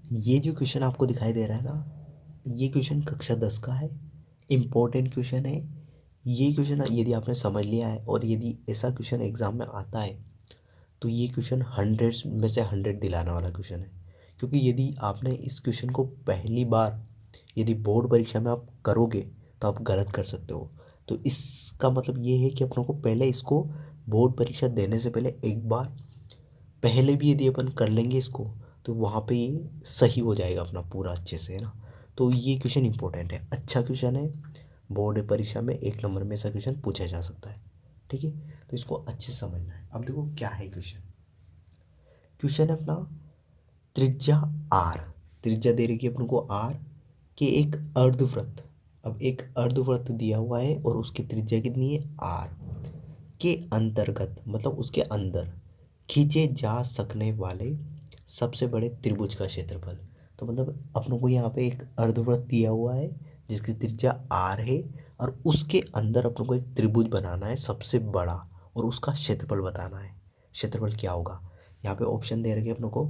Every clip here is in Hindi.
ये जो क्वेश्चन आपको दिखाई दे रहा है ना, ये क्वेश्चन कक्षा 10 का है। इम्पोर्टेंट क्वेश्चन है। ये क्वेश्चन यदि आपने समझ लिया है और यदि ऐसा क्वेश्चन एग्ज़ाम में आता है तो ये क्वेश्चन 100 में से 100 दिलाने वाला क्वेश्चन है। क्योंकि यदि आपने इस क्वेश्चन को पहली बार यदि बोर्ड परीक्षा में आप करोगे तो आप गलत कर सकते हो। तो इसका मतलब ये है कि अपनों को पहले इसको बोर्ड परीक्षा देने से पहले एक बार पहले भी यदि अपन कर लेंगे इसको तो वहाँ पे ये सही हो जाएगा अपना पूरा अच्छे से, है ना। तो ये क्वेश्चन इंपॉर्टेंट है, अच्छा क्वेश्चन है। बोर्ड परीक्षा में 1 नंबर में ऐसा क्वेश्चन पूछा जा सकता है। ठीक है, तो इसको अच्छे से समझना है। अब देखो क्या है क्वेश्चन। क्वेश्चन है अपना त्रिज्या आर। त्रिज्या दे रखी है अपन को आर के एक अर्धवृत्त। अब एक अर्धवृत्त दिया हुआ है और उसकी त्रिज्या कितनी है आर के अंतर्गत, मतलब उसके अंदर खींचे जा सकने वाले सबसे बड़े त्रिभुज का क्षेत्रफल। तो मतलब अपनों को यहाँ पे एक अर्धवृत्त दिया हुआ है जिसकी त्रिज्या आर है और उसके अंदर अपनों को एक त्रिभुज बनाना है सबसे बड़ा और उसका क्षेत्रफल बताना है। क्षेत्रफल क्या होगा, यहाँ पे ऑप्शन दे रखे अपनों को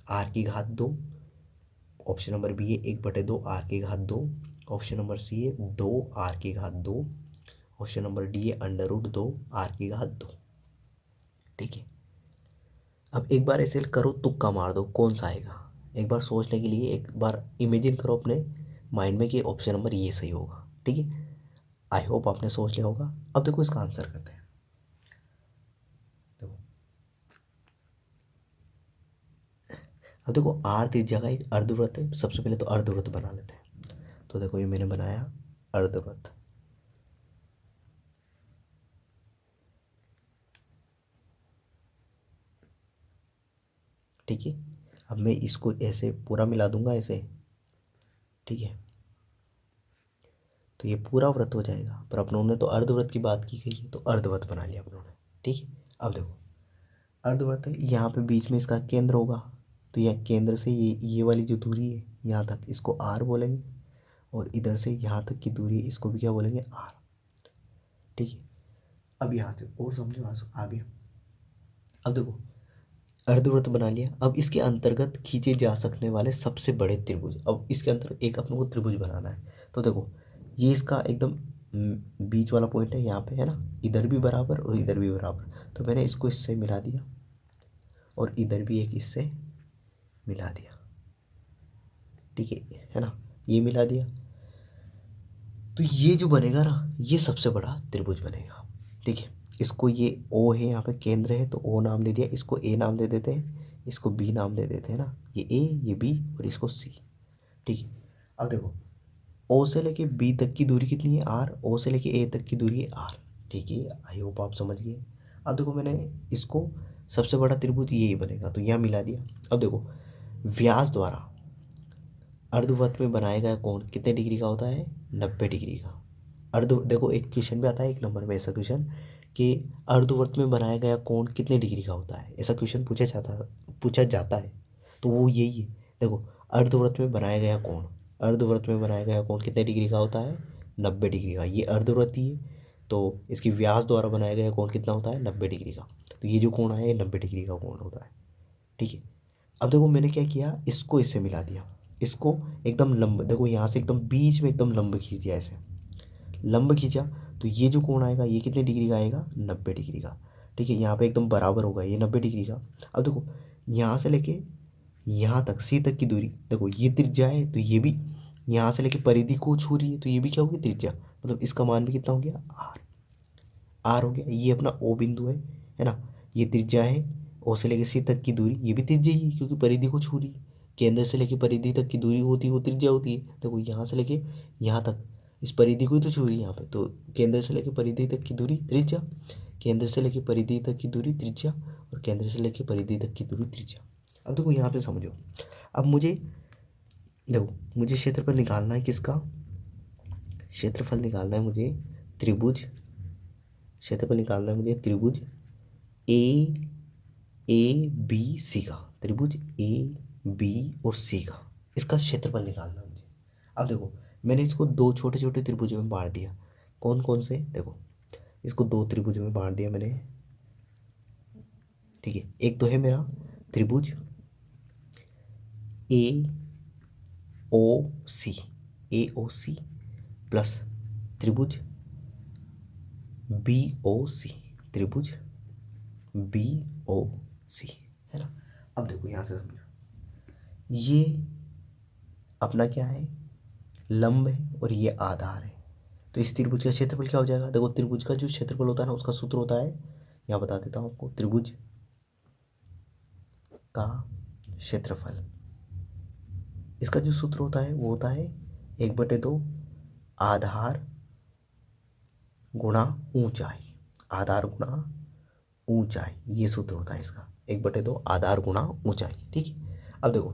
आर की घात 2, ऑप्शन नंबर बी है 1/2 आर की घात 2, ऑप्शन नंबर सी है 2 आर की घात 2, ऑप्शन नंबर डी है √2 आर की घात 2। ठीक है, अब एक बार ऐसे करो, तुक्का मार दो कौन सा आएगा। एक बार सोचने के लिए एक बार इमेजिन करो अपने माइंड में कि ऑप्शन नंबर ये सही होगा। ठीक है, आई होप आपने सोच लिया होगा। अब देखो इसका आंसर करते हैं। देखो, अब देखो आर त्रिज्या का एक अर्धवृत्त है। सबसे पहले तो अर्धवृत्त बना लेते हैं। तो देखो ये मैंने बनाया अर्धवृत्त। ठीक है, अब मैं इसको ऐसे पूरा मिला दूंगा ऐसे। ठीक है, तो ये पूरा वृत्त हो जाएगा, पर अपनों ने तो अर्धवृत्त की बात की गई है तो अर्धवृत्त बना लिया अपनों ने। ठीक है, अब देखो अर्धवृत्त है, यहाँ पे बीच में इसका केंद्र होगा। तो यह केंद्र से ये वाली जो दूरी है यहाँ तक, इसको आर बोलेंगे। और इधर से यहाँ तक की दूरी है, इसको भी क्या बोलेंगे आर। ठीक है, अब यहाँ से और समझो आगे। अब देखो अर्धवृत्त बना लिया। अब इसके अंतर्गत खींचे जा सकने वाले सबसे बड़े त्रिभुज, अब इसके अंतर एक अपने को त्रिभुज बनाना है। तो देखो ये इसका एकदम बीच वाला पॉइंट है यहाँ पे, है ना। इधर भी बराबर और इधर भी बराबर, तो मैंने इसको इससे मिला दिया और इधर भी एक इससे मिला दिया। ठीक है ना, ये मिला दिया। तो ये जो बनेगा ना, ये सबसे बड़ा त्रिभुज बनेगा। ठीक है, इसको ये ओ है, यहाँ पे केंद्र है तो ओ नाम दे दिया, इसको ए नाम दे देते हैं, इसको बी नाम दे देते हैं ना। ये ए, ये बी और इसको सी। ठीक है, अब देखो ओ से लेके बी तक की दूरी कितनी है आर, ओ से लेके ए तक की दूरी है आर। ठीक है, आई होप आप समझ गए। अब देखो मैंने इसको सबसे बड़ा त्रिभुज यही बनेगा तो यहाँ मिला दिया। अब देखो व्यास द्वारा अर्धवृत्त में बनाया गया कोण कितने डिग्री का होता है, 90 डिग्री का। अर्ध देखो एक क्वेश्चन भी आता है 1 नंबर में ऐसा क्वेश्चन कि अर्धवृत्त में बनाया गया कोण कितने डिग्री का होता है, ऐसा क्वेश्चन पूछा जाता है। तो वो यही है। देखो अर्धवृत्त में बनाया गया कोण, अर्धवृत्त में बनाया गया कोण कितने डिग्री का होता है, 90 डिग्री का। ये अर्धवृत्त ही है तो इसकी व्यास द्वारा बनाया गया कोण कितना होता है, 90 डिग्री का। तो ये जो कोण है ये 90 डिग्री का कोण होता है। ठीक है, अब देखो मैंने क्या किया, इसको इससे मिला दिया। इसको एकदम लंब, देखो यहाँ से एकदम बीच में एकदम लंब खींच दिया ऐसे, लंब खींचा। तो ये जो कोण आएगा ये कितने डिग्री का आएगा, 90 डिग्री का। ठीक है, यहाँ पे एकदम बराबर होगा ये 90 डिग्री का। अब देखो यहाँ से लेके यहाँ तक सी तक की दूरी, देखो ये त्रिज्या है तो ये भी यहाँ से लेके परिधि को छू रही है तो ये भी क्या होगी त्रिज्या, मतलब इसका मान भी कितना हो गया आर। आर हो गया, ये अपना ओ बिंदु है ना। ये त्रिज्या है, ओ से लेके सी तक की दूरी ये भी त्रिज्या ही है क्योंकि परिधि को छू रही है। केंद्र से लेके परिधि तक की दूरी होती है वो त्रिज्या होती है। देखो यहाँ से लेके यहाँ तक इस परिधि को ही तो छू रही है यहाँ पे, तो केंद्र से लेके परिधि तक की दूरी त्रिज्या, केंद्र से लेके परिधि तक की दूरी त्रिज्या और केंद्र से लेके परिधि तक की दूरी त्रिज्या। अब देखो यहाँ पे समझो, अब मुझे देखो मुझे क्षेत्रफल निकालना है किसका, क्षेत्रफल निकालना है मुझे त्रिभुज, क्षेत्रफल निकालना है मुझे त्रिभुज ए बी सी का, त्रिभुज ए बी और सी का इसका क्षेत्रफल निकालना है मुझे। अब देखो मैंने इसको दो छोटे छोटे त्रिभुजों में बांट दिया। कौन कौन से, देखो इसको दो त्रिभुजों में बांट दिया मैंने। ठीक है, एक तो है मेरा त्रिभुज ए ओ सी, ए ओ सी प्लस त्रिभुज बी ओ सी, त्रिभुज बी ओ सी, है ना। अब देखो यहाँ से समझो, ये अपना क्या है, लंब है और ये आधार है। तो इस त्रिभुज का क्षेत्रफल क्या हो जाएगा, देखो त्रिभुज का जो क्षेत्रफल होता है ना उसका सूत्र होता है, यहाँ बता देता हूँ आपको, त्रिभुज का क्षेत्रफल, इसका जो सूत्र होता है वो होता है 1/2 आधार गुणा ऊंचाई, आधार गुणा ऊंचाई, ये सूत्र होता है इसका, 1/2 आधार गुणा ऊंचाई, ठीक है। अब देखो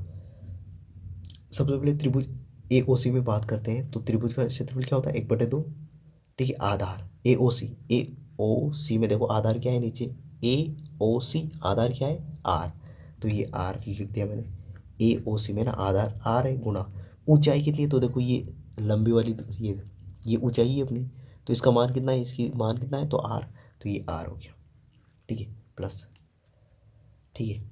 सबसे पहले त्रिभुज ए ओ सी में बात करते हैं, तो त्रिभुज का क्षेत्रफल क्या होता है 1/2, ठीक है, आधार ए ओ सी, ए ओ सी में देखो आधार क्या है नीचे, ए ओ सी आधार क्या है आर, तो ये आर लिख दिया मैंने, ए ओ सी में ना आधार आर है गुणा ऊंचाई कितनी है, तो देखो ये लंबी वाली ये ऊंचाई है अपनी, तो इसका मान कितना है, इसकी मान कितना है तो आर, तो ये आर हो गया, ठीक है, प्लस, ठीक है।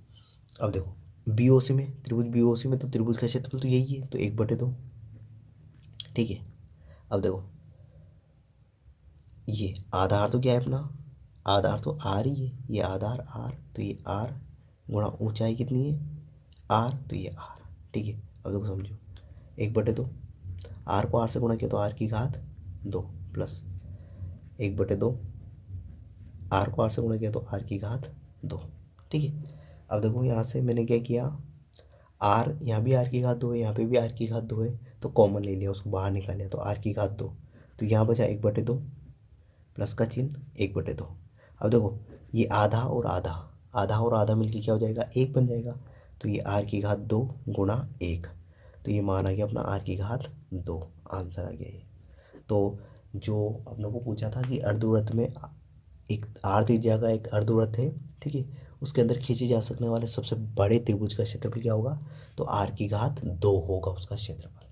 अब देखो बी ओ सी में, त्रिभुज बी ओ सी में तो त्रिभुज का क्षेत्रफल तो यही है, तो 1/2, ठीक है। अब देखो ये आधार तो क्या है अपना, आधार तो आर ही है, ये आधार आर, तो ये आर गुणा ऊंचाई कितनी है आर, तो ये आर, ठीक है। अब देखो समझो 1/2, आर को आर से गुणा किया तो आर की घात 2 प्लस 1/2 आर को आर से गुणा किया तो आर की घात 2, ठीक है। अब देखो यहाँ से मैंने क्या किया, आर यहाँ भी आर की घात 2 है, यहाँ पे भी आर की घात 2 है, तो कॉमन ले लिया, उसको बाहर निकाल लिया, तो आर की घात 2, तो यहाँ बचा 1/2 प्लस का चिन्ह 1/2। अब देखो ये आधा और आधा, आधा और आधा मिलके क्या हो जाएगा, एक बन जाएगा, तो ये आर की घात 2 गुणा 1, तो ये मान आ गया अपना आर की घात 2, आंसर आ गया ये। तो जो अपने को पूछा था कि अर्धवृत्त में एक आर त्रिज्या का एक अर्धवृत्त है, ठीक है, उसके अंदर खींचे जा सकने वाले सबसे बड़े त्रिभुज का क्षेत्रफल क्या होगा, तो आर की घात 2 होगा उसका क्षेत्रफल,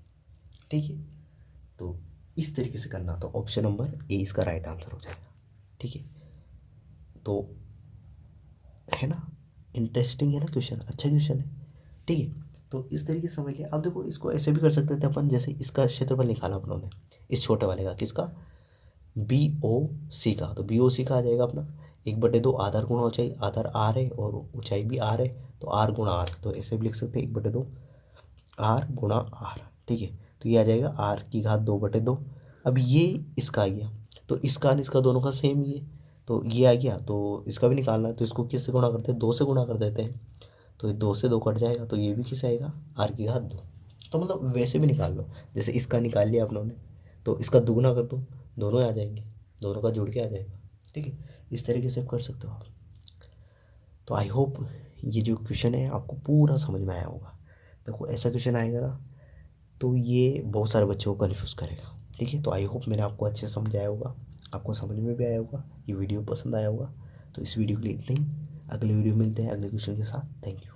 ठीक है। तो इस तरीके से करना, तो ऑप्शन नंबर ए इसका राइट आंसर हो जाएगा, ठीक है। तो है ना, इंटरेस्टिंग है ना क्वेश्चन, अच्छा क्वेश्चन है, ठीक है। तो इस तरीके से समझ लिया। अब देखो इसको ऐसे भी कर सकते थे अपन, जैसे इसका क्षेत्रफल निकाला अपनों ने, इस छोटे वाले का, किसका, बी ओ सी का, तो बी ओ सी का आ जाएगा अपना 1/2 आधार गुणा ऊंचाई, आधार आर है और ऊंचाई भी आर है, तो आर गुणा आर, तो ऐसे भी लिख सकते हैं 1/2 आर गुणा आर, ठीक है। तो ये आ जाएगा आर की घात 2/2। अब ये इसका आ गया, तो इसका और इसका दोनों का सेम ही है, तो ये आ गया, तो इसका भी निकालना है, तो इसको किससे गुणा करते हैं, 2 से गुणा कर देते हैं, तो ये 2 से 2 कट जाएगा, तो ये भी किस आएगा आर की घात 2। तो मतलब वैसे भी निकाल लो, जैसे इसका निकाल लिया अपनों ने, तो इसका दुगुना कर दो, दोनों आ जाएंगे, दोनों का जुड़ के आ जाएगा, ठीक है। इस तरीके से आप कर सकते हो आप। तो आई होप ये जो क्वेश्चन है आपको पूरा समझ में आया होगा। देखो ऐसा क्वेश्चन आएगा ना, तो ये बहुत सारे बच्चों को कन्फ्यूज़ करेगा, ठीक है। तो आई होप मैंने आपको अच्छे से समझाया होगा, आपको समझ में भी आया होगा, ये वीडियो पसंद आया होगा। तो इस वीडियो के लिए इतना ही, अगले वीडियो मिलते हैं अगले क्वेश्चन के साथ। Thank you.